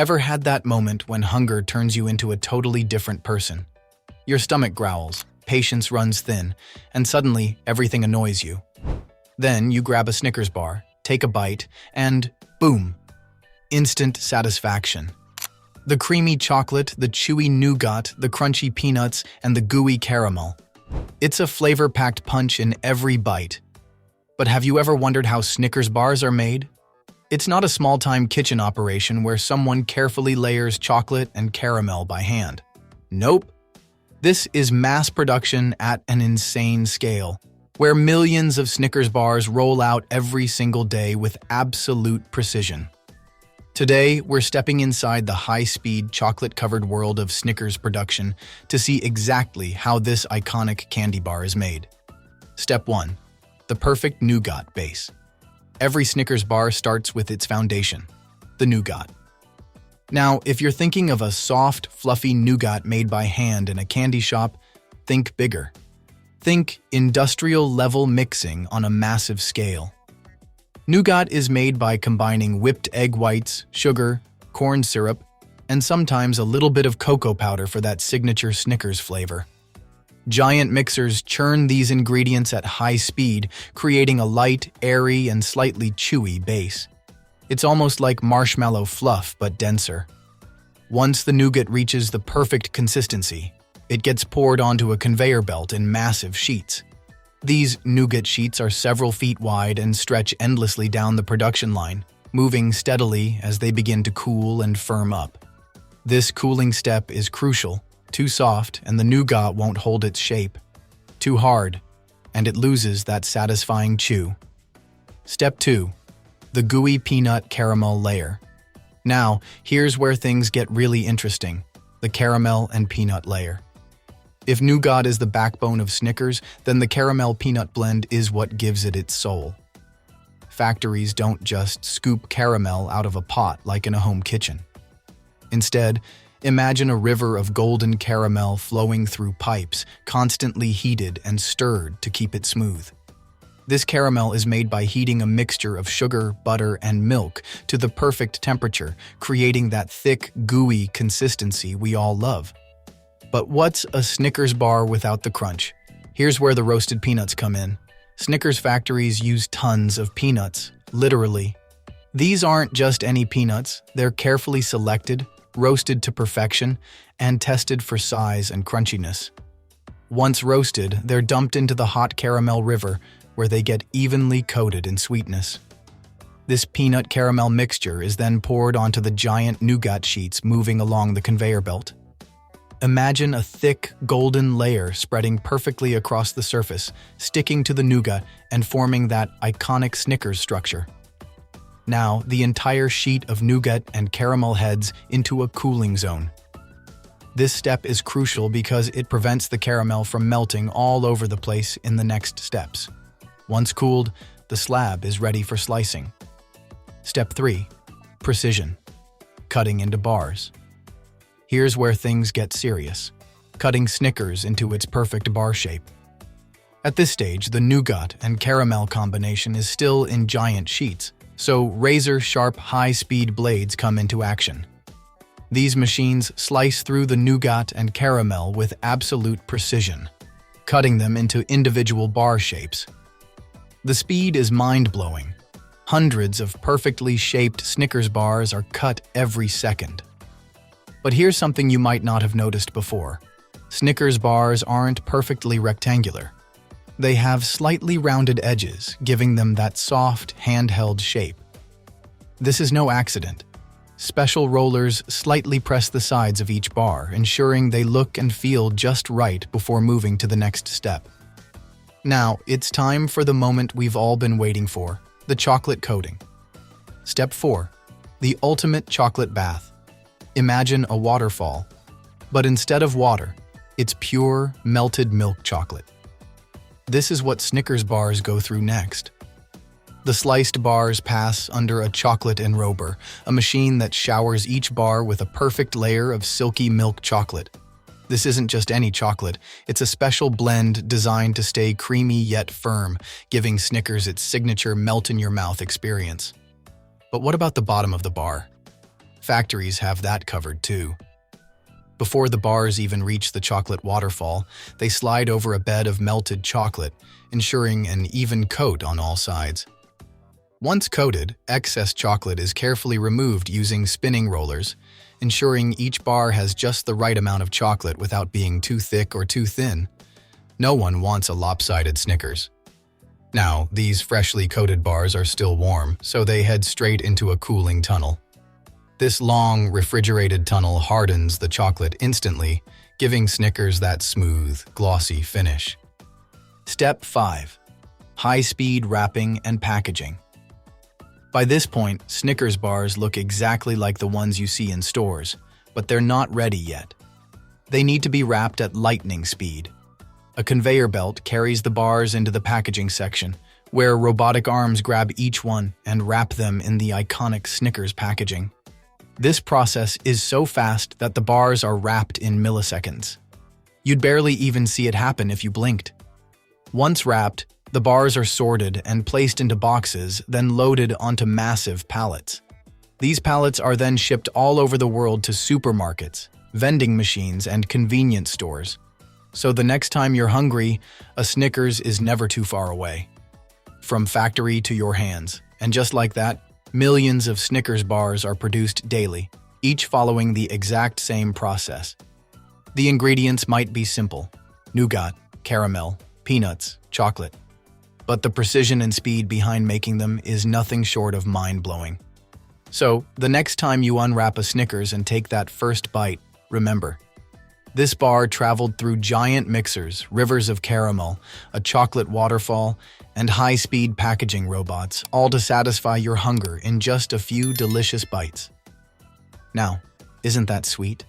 Ever had that moment when hunger turns you into a totally different person? Your stomach growls, patience runs thin, and suddenly everything annoys you. Then you grab a Snickers bar, take a bite, and boom! Instant satisfaction. The creamy chocolate, the chewy nougat, the crunchy peanuts, and the gooey caramel. It's a flavor-packed punch in every bite. But have you ever wondered how Snickers bars are made? It's not a small-time kitchen operation where someone carefully layers chocolate and caramel by hand. Nope. This is mass production at an insane scale, where millions of Snickers bars roll out every single day with absolute precision. Today, we're stepping inside the high-speed, chocolate-covered world of Snickers production to see exactly how this iconic candy bar is made. Step 1. The perfect nougat base. Every Snickers bar starts with its foundation, the nougat. Now, if you're thinking of a soft, fluffy nougat made by hand in a candy shop, think bigger. Think industrial-level mixing on a massive scale. Nougat is made by combining whipped egg whites, sugar, corn syrup, and sometimes a little bit of cocoa powder for that signature Snickers flavor. Giant mixers churn these ingredients at high speed, creating a light, airy, and slightly chewy base. It's almost like marshmallow fluff, but denser. Once the nougat reaches the perfect consistency, it gets poured onto a conveyor belt in massive sheets. These nougat sheets are several feet wide and stretch endlessly down the production line, moving steadily as they begin to cool and firm up. This cooling step is crucial. Too soft, and the nougat won't hold its shape. Too hard, and it loses that satisfying chew. Step 2. The gooey peanut caramel layer. Now, here's where things get really interesting, the caramel and peanut layer. If nougat is the backbone of Snickers, then the caramel peanut blend is what gives it its soul. Factories don't just scoop caramel out of a pot like in a home kitchen. Instead, imagine a river of golden caramel flowing through pipes, constantly heated and stirred to keep it smooth. This caramel is made by heating a mixture of sugar, butter, and milk to the perfect temperature, creating that thick, gooey consistency we all love. But what's a Snickers bar without the crunch? Here's where the roasted peanuts come in. Snickers factories use tons of peanuts, literally. These aren't just any peanuts, they're carefully selected, roasted to perfection, and tested for size and crunchiness. Once roasted, they're dumped into the hot caramel river, where they get evenly coated in sweetness. This peanut caramel mixture is then poured onto the giant nougat sheets moving along the conveyor belt. Imagine a thick, golden layer spreading perfectly across the surface, sticking to the nougat and forming that iconic Snickers structure. Now, the entire sheet of nougat and caramel heads into a cooling zone. This step is crucial because it prevents the caramel from melting all over the place in the next steps. Once cooled, the slab is ready for slicing. Step 3. Precision. Cutting into bars. Here's where things get serious. Cutting Snickers into its perfect bar shape. At this stage, the nougat and caramel combination is still in giant sheets, so razor-sharp, high-speed blades come into action. These machines slice through the nougat and caramel with absolute precision, cutting them into individual bar shapes. The speed is mind-blowing. Hundreds of perfectly shaped Snickers bars are cut every second. But here's something you might not have noticed before. Snickers bars aren't perfectly rectangular. They have slightly rounded edges, giving them that soft, handheld shape. This is no accident. Special rollers slightly press the sides of each bar, ensuring they look and feel just right before moving to the next step. Now, it's time for the moment we've all been waiting for, the chocolate coating. Step 4. The ultimate chocolate bath. Imagine a waterfall, but instead of water, it's pure, melted milk chocolate. This is what Snickers bars go through next. The sliced bars pass under a chocolate enrober, a machine that showers each bar with a perfect layer of silky milk chocolate. This isn't just any chocolate, it's a special blend designed to stay creamy yet firm, giving Snickers its signature melt-in-your-mouth experience. But what about the bottom of the bar? factories have that covered too. Before the bars even reach the chocolate waterfall, they slide over a bed of melted chocolate, ensuring an even coat on all sides. Once coated, excess chocolate is carefully removed using spinning rollers, ensuring each bar has just the right amount of chocolate without being too thick or too thin. No one wants a lopsided Snickers. Now, these freshly coated bars are still warm, so they head straight into a cooling tunnel. This long, refrigerated tunnel hardens the chocolate instantly, giving Snickers that smooth, glossy finish. Step 5. High-speed wrapping and packaging. By this point, Snickers bars look exactly like the ones you see in stores, but they're not ready yet. They need to be wrapped at lightning speed. A conveyor belt carries the bars into the packaging section, where robotic arms grab each one and wrap them in the iconic Snickers packaging. This process is so fast that the bars are wrapped in milliseconds. You'd barely even see it happen if you blinked. Once wrapped, the bars are sorted and placed into boxes, then loaded onto massive pallets. These pallets are then shipped all over the world to supermarkets, vending machines, and convenience stores. So the next time you're hungry, a Snickers is never too far away. From factory to your hands. And just like that, millions of Snickers bars are produced daily, each following the exact same process. The ingredients might be simple: nougat, caramel, peanuts, chocolate. But the precision and speed behind making them is nothing short of mind-blowing. So, the next time you unwrap a Snickers and take that first bite, remember, this bar traveled through giant mixers, rivers of caramel, a chocolate waterfall, and high-speed packaging robots, all to satisfy your hunger in just a few delicious bites. Now, isn't that sweet?